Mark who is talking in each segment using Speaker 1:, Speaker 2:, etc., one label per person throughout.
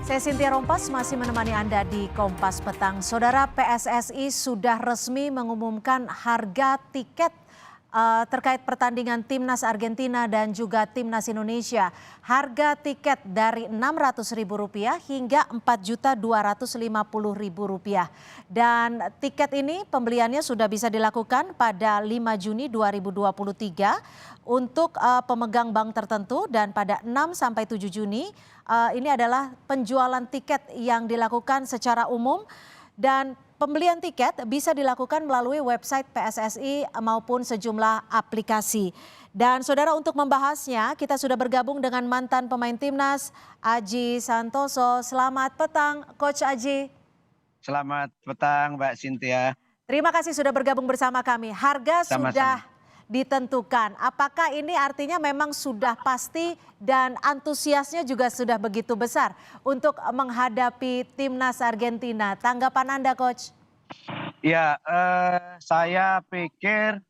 Speaker 1: Saya Cynthia Rompas masih menemani Anda di Kompas Petang. Saudara, PSSI sudah resmi mengumumkan harga tiket terkait pertandingan Timnas Argentina dan juga Timnas Indonesia. Harga tiket dari Rp600.000 hingga Rp4.250.000. Dan tiket ini pembeliannya sudah bisa dilakukan pada 5 Juni 2023 untuk pemegang bank tertentu, dan pada 6 sampai 7 Juni ini adalah penjualan tiket yang dilakukan secara umum, dan pembelian tiket bisa dilakukan melalui website PSSI maupun sejumlah aplikasi. Dan saudara, untuk membahasnya kita sudah bergabung dengan mantan pemain Timnas, Aji Santoso. Selamat petang, Coach Aji.
Speaker 2: Selamat petang, Mbak Cynthia.
Speaker 1: Terima kasih sudah bergabung bersama kami. Harga
Speaker 2: Sama-sama.
Speaker 1: sudah ditentukan. Apakah ini artinya memang sudah pasti dan antusiasnya juga sudah begitu besar untuk menghadapi Timnas Argentina? Tanggapan Anda, Coach?
Speaker 2: Ya, saya pikir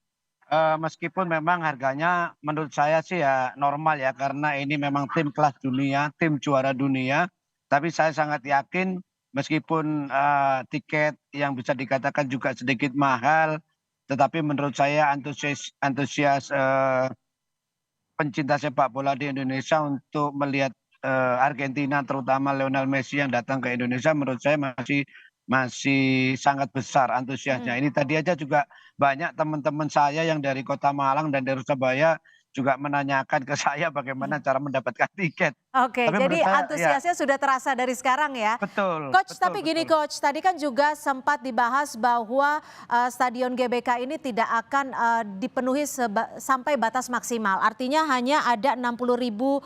Speaker 2: meskipun memang harganya menurut saya sih ya normal ya, karena ini memang tim kelas dunia, tim juara dunia. Tapi saya sangat yakin meskipun tiket yang bisa dikatakan juga sedikit mahal, tetapi menurut saya antusias pencinta sepak bola di Indonesia untuk melihat Argentina, terutama Lionel Messi yang datang ke Indonesia, menurut saya masih sangat besar antusiasnya. Ini tadi aja juga banyak teman-teman saya yang dari Kota Malang dan dari Surabaya juga menanyakan ke saya bagaimana cara mendapatkan tiket.
Speaker 1: Oke,
Speaker 2: Tapi menurut
Speaker 1: jadi
Speaker 2: saya ya
Speaker 1: antusiasnya sudah terasa dari sekarang ya.
Speaker 2: betul,
Speaker 1: Coach,
Speaker 2: betul,
Speaker 1: tapi gini
Speaker 2: betul.
Speaker 1: Coach, tadi kan juga sempat dibahas bahwa Stadion GBK ini tidak akan dipenuhi sampai batas maksimal. Artinya hanya ada 60.000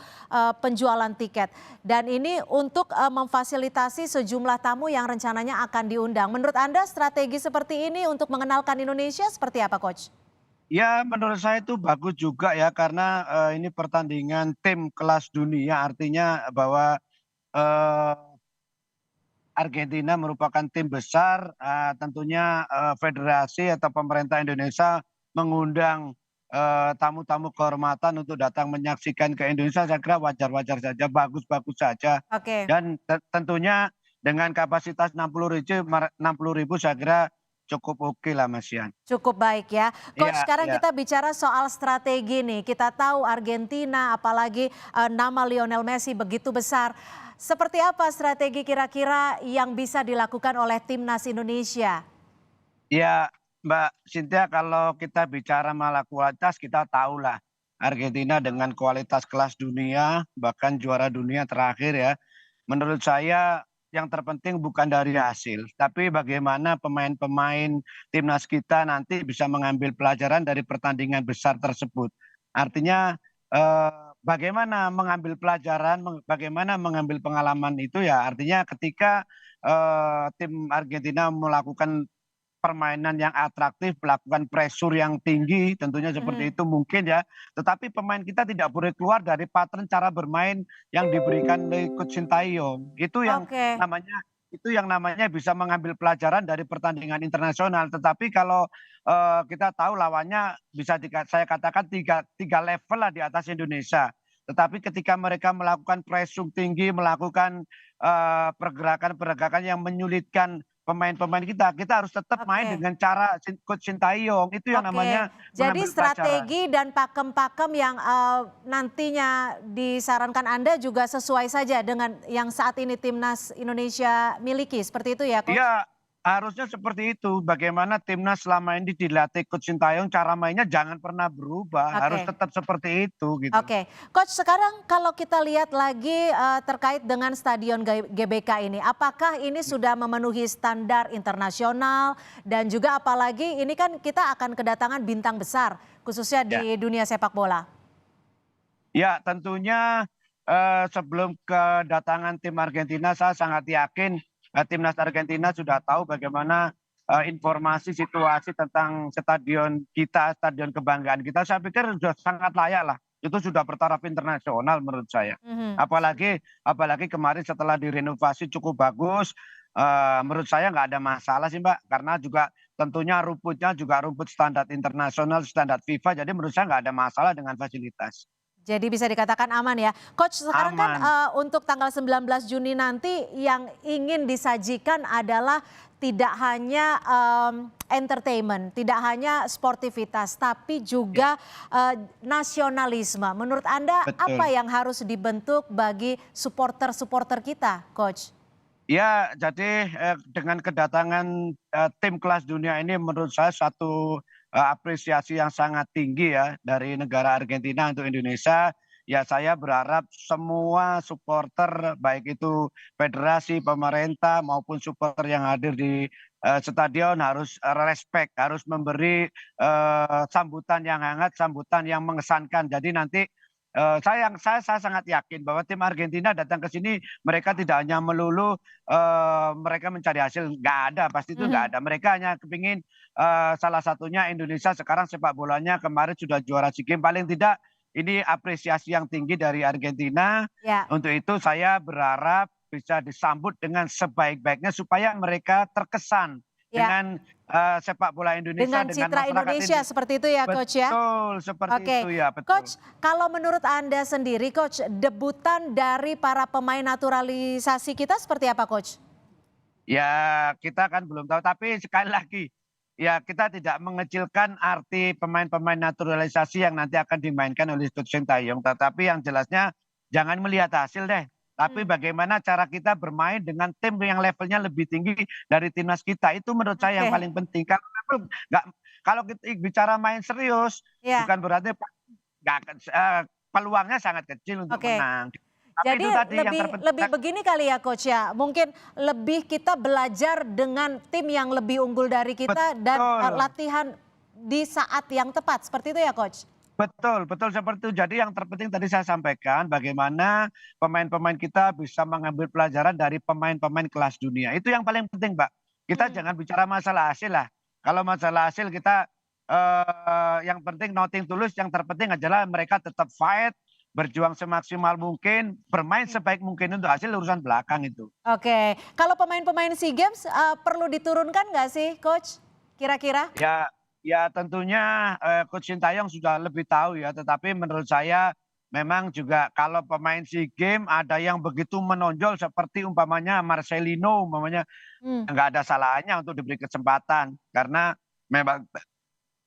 Speaker 1: penjualan tiket. Dan ini untuk memfasilitasi sejumlah tamu yang rencananya akan diundang. Menurut Anda strategi seperti ini untuk mengenalkan Indonesia seperti apa, Coach?
Speaker 2: Ya, menurut saya itu bagus juga ya, karena ini pertandingan tim kelas dunia, artinya bahwa Argentina merupakan tim besar, tentunya federasi atau pemerintah Indonesia mengundang tamu-tamu kehormatan untuk datang menyaksikan ke Indonesia. Saya kira wajar-wajar saja, bagus-bagus saja.
Speaker 1: Oke.
Speaker 2: Dan tentunya dengan kapasitas 60.000 saya kira cukup oke lah, Mas Yan.
Speaker 1: Cukup baik ya. Coach,
Speaker 2: Iya,
Speaker 1: sekarang
Speaker 2: iya.
Speaker 1: kita bicara soal strategi nih. Kita tahu Argentina, apalagi nama Lionel Messi begitu besar. Seperti apa strategi kira-kira yang bisa dilakukan oleh timnas Indonesia?
Speaker 2: Ya, Mbak Cynthia, kalau kita bicara malah kualitas, kita tahulah Argentina dengan kualitas kelas dunia, bahkan juara dunia terakhir ya. Menurut saya yang terpenting bukan dari hasil, tapi bagaimana pemain-pemain timnas kita nanti bisa mengambil pelajaran dari pertandingan besar tersebut. Artinya bagaimana mengambil pelajaran, bagaimana mengambil pengalaman itu ya. Artinya ketika tim Argentina melakukan permainan yang atraktif, melakukan pressure yang tinggi, tentunya seperti
Speaker 1: Mhm.
Speaker 2: itu mungkin ya. Tetapi pemain kita tidak boleh keluar dari pattern cara bermain yang diberikan oleh Coach Sintayong.
Speaker 1: Oke.
Speaker 2: Itu yang namanya bisa mengambil pelajaran dari pertandingan internasional. Tetapi kalau kita tahu lawannya saya katakan tiga level lah di atas Indonesia. Tetapi ketika mereka melakukan pressing tinggi, melakukan pergerakan-pergerakan yang menyulitkan pemain-pemain kita harus tetap main
Speaker 1: Oke.
Speaker 2: dengan cara Coach Sintayong, itu yang
Speaker 1: Oke,
Speaker 2: namanya
Speaker 1: jadi
Speaker 2: mengambil pelajaran.
Speaker 1: strategi dan pakem-pakem yang nantinya disarankan Anda juga sesuai saja dengan yang saat ini timnas Indonesia miliki, seperti itu ya, Coach?
Speaker 2: Iya, harusnya seperti itu. Bagaimana timnas selama ini dilatih Coach Sintayong, cara mainnya jangan pernah berubah, harus
Speaker 1: Oke.
Speaker 2: tetap seperti itu gitu.
Speaker 1: Oke, Coach, sekarang kalau kita lihat lagi terkait dengan Stadion GBK ini, apakah ini sudah memenuhi standar internasional, dan juga apalagi ini kan kita akan kedatangan bintang besar khususnya
Speaker 2: Ya.
Speaker 1: di dunia sepak bola.
Speaker 2: Ya, tentunya sebelum kedatangan tim Argentina, saya sangat yakin timnas Argentina sudah tahu bagaimana informasi situasi tentang stadion kita, stadion kebanggaan kita. Saya pikir sudah sangat layak lah. Itu sudah bertaraf internasional menurut saya.
Speaker 1: Mhm.
Speaker 2: Apalagi kemarin setelah direnovasi cukup bagus, menurut saya nggak ada masalah sih, Mbak. Karena juga tentunya rumputnya juga rumput standar internasional, standar FIFA. Jadi menurut saya nggak ada masalah dengan fasilitas.
Speaker 1: Jadi bisa dikatakan aman ya. Coach, sekarang kan
Speaker 2: Aman.
Speaker 1: untuk tanggal 19 Juni nanti yang ingin disajikan adalah tidak hanya entertainment, tidak hanya sportivitas, tapi
Speaker 2: Ya,
Speaker 1: juga nasionalisme. Menurut Anda apa
Speaker 2: betul.
Speaker 1: yang harus dibentuk bagi supporter-supporter kita, Coach?
Speaker 2: Ya, jadi dengan kedatangan tim kelas dunia ini menurut saya satu apresiasi yang sangat tinggi ya dari negara Argentina untuk Indonesia. Ya, saya berharap semua supporter baik itu federasi, pemerintah maupun supporter yang hadir di stadion harus respect, harus memberi sambutan yang hangat, sambutan yang mengesankan. Jadi nanti saya sangat yakin bahwa tim Argentina datang ke sini mereka tidak hanya melulu mereka mencari hasil, nggak ada, pasti itu nggak
Speaker 1: Mhm.
Speaker 2: ada. Mereka hanya kepingin salah satunya Indonesia sekarang sepak bolanya kemarin sudah juara SEA Games, paling tidak ini apresiasi yang tinggi dari Argentina.
Speaker 1: Ya,
Speaker 2: Untuk itu saya berharap bisa disambut dengan sebaik-baiknya supaya mereka terkesan
Speaker 1: ya.
Speaker 2: dengan sepak bola Indonesia,
Speaker 1: Dengan
Speaker 2: dengan
Speaker 1: citra
Speaker 2: masyarakat
Speaker 1: Indonesia seperti itu ya, Coach ya?
Speaker 2: betul, seperti
Speaker 1: Oke,
Speaker 2: itu ya, betul.
Speaker 1: Coach, kalau menurut Anda sendiri, Coach, debutan dari para pemain naturalisasi kita seperti apa, Coach?
Speaker 2: Ya, kita kan belum tahu, tapi sekali lagi, ya kita tidak mengecilkan arti pemain-pemain naturalisasi yang nanti akan dimainkan oleh Coach Sintayong, tetapi yang jelasnya jangan melihat hasil deh, tapi
Speaker 1: Hmm,
Speaker 2: bagaimana cara kita bermain dengan tim yang levelnya lebih tinggi dari timnas kita, itu menurut saya yang
Speaker 1: oke,
Speaker 2: paling penting. Nggak kalau kita bicara main serius,
Speaker 1: ya,
Speaker 2: bukan berarti nggak akan peluangnya sangat kecil untuk
Speaker 1: oke.
Speaker 2: menang. Tapi
Speaker 1: Jadi
Speaker 2: itu tadi yang
Speaker 1: lebih
Speaker 2: terpenting
Speaker 1: lebih begini kali ya, Coach ya, mungkin lebih kita belajar dengan tim yang lebih unggul dari kita dan
Speaker 2: betul.
Speaker 1: latihan di saat yang tepat, seperti itu ya, Coach?
Speaker 2: Betul, betul seperti itu. Jadi yang terpenting tadi saya sampaikan bagaimana pemain-pemain kita bisa mengambil pelajaran dari pemain-pemain kelas dunia. Itu yang paling penting, Mbak. Kita
Speaker 1: Hmm,
Speaker 2: jangan bicara masalah hasil lah. Kalau masalah hasil kita yang penting nothing tulus, yang terpenting adalah mereka tetap fight, berjuang semaksimal mungkin, bermain
Speaker 1: hmm.
Speaker 2: sebaik mungkin untuk hasil urusan belakang itu.
Speaker 1: Oke, kalau pemain-pemain SEA Games perlu diturunkan nggak sih, Coach? Kira-kira?
Speaker 2: Ya, ya tentunya Coach Sintayong sudah lebih tahu ya, tetapi menurut saya memang juga kalau pemain SEA Games ada yang begitu menonjol seperti umpamanya Marcelino umpamanya,
Speaker 1: Hmm.
Speaker 2: nggak ada salahnya untuk diberi kesempatan karena memang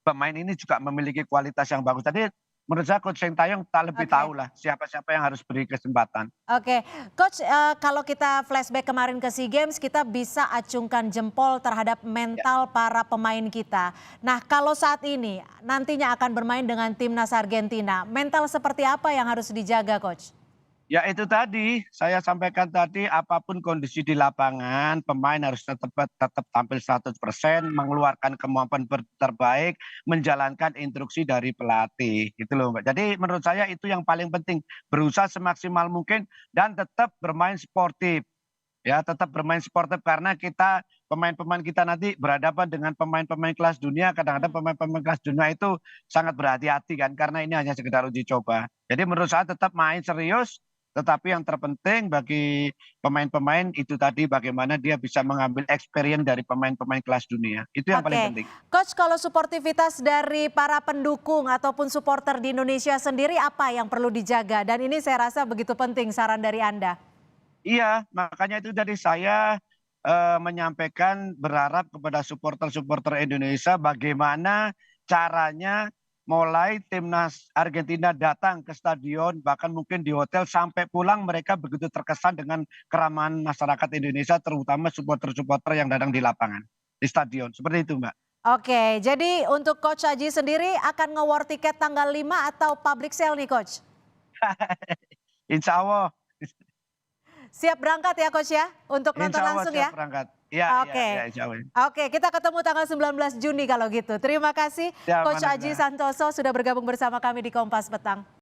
Speaker 2: pemain ini juga memiliki kualitas yang bagus. Jadi menurut saya Coach Sintayong tak lebih
Speaker 1: Oke.
Speaker 2: tahu lah siapa-siapa yang harus beri kesempatan.
Speaker 1: Oke, Coach, kalau kita flashback kemarin ke SEA Games, kita bisa acungkan jempol terhadap
Speaker 2: Ya.
Speaker 1: mental para pemain kita. Nah, kalau saat ini nantinya akan bermain dengan timnas Argentina, mental seperti apa yang harus dijaga, Coach?
Speaker 2: Ya itu tadi, saya sampaikan tadi apapun kondisi di lapangan, pemain harus tetap tampil 100%, mengeluarkan kemampuan terbaik, menjalankan instruksi dari pelatih, gitu loh Mbak. Jadi menurut saya itu yang paling penting, berusaha semaksimal mungkin dan tetap bermain sportif. Ya, tetap bermain sportif karena kita pemain-pemain kita nanti berhadapan dengan pemain-pemain kelas dunia, kadang-kadang
Speaker 1: Hmm.
Speaker 2: pemain-pemain kelas dunia itu sangat berhati-hati kan karena ini hanya sekedar uji coba. Jadi menurut saya tetap main serius, tetapi yang terpenting bagi pemain-pemain itu tadi bagaimana dia bisa mengambil experience dari pemain-pemain kelas dunia. Itu yang paling
Speaker 1: Oke,
Speaker 2: penting.
Speaker 1: Coach, kalau suportivitas dari para pendukung ataupun supporter di Indonesia sendiri apa yang perlu dijaga? Dan ini saya rasa begitu penting saran dari Anda.
Speaker 2: Iya, makanya itu dari saya menyampaikan berharap kepada supporter-supporter Indonesia bagaimana caranya mulai timnas Argentina datang ke stadion, bahkan mungkin di hotel sampai pulang mereka begitu terkesan dengan keramahan masyarakat Indonesia, terutama supporter-supporter yang datang di lapangan, di stadion. Seperti itu, Mbak.
Speaker 1: Oke, jadi untuk Coach Aji sendiri akan nge-war tiket tanggal 5 atau public sale nih, Coach?
Speaker 2: Insya Allah,
Speaker 1: Siap berangkat ya, Coach ya, untuk nonton
Speaker 2: insya Allah
Speaker 1: langsung
Speaker 2: siap
Speaker 1: ya?
Speaker 2: berangkat. Iya, iya, iya,
Speaker 1: Oke.
Speaker 2: insya Allah.
Speaker 1: Oke, kita ketemu tanggal 19 Juni kalau gitu. Terima kasih
Speaker 2: Siap,
Speaker 1: Coach Aji
Speaker 2: Vanessa.
Speaker 1: Santoso sudah bergabung bersama kami di Kompas Petang.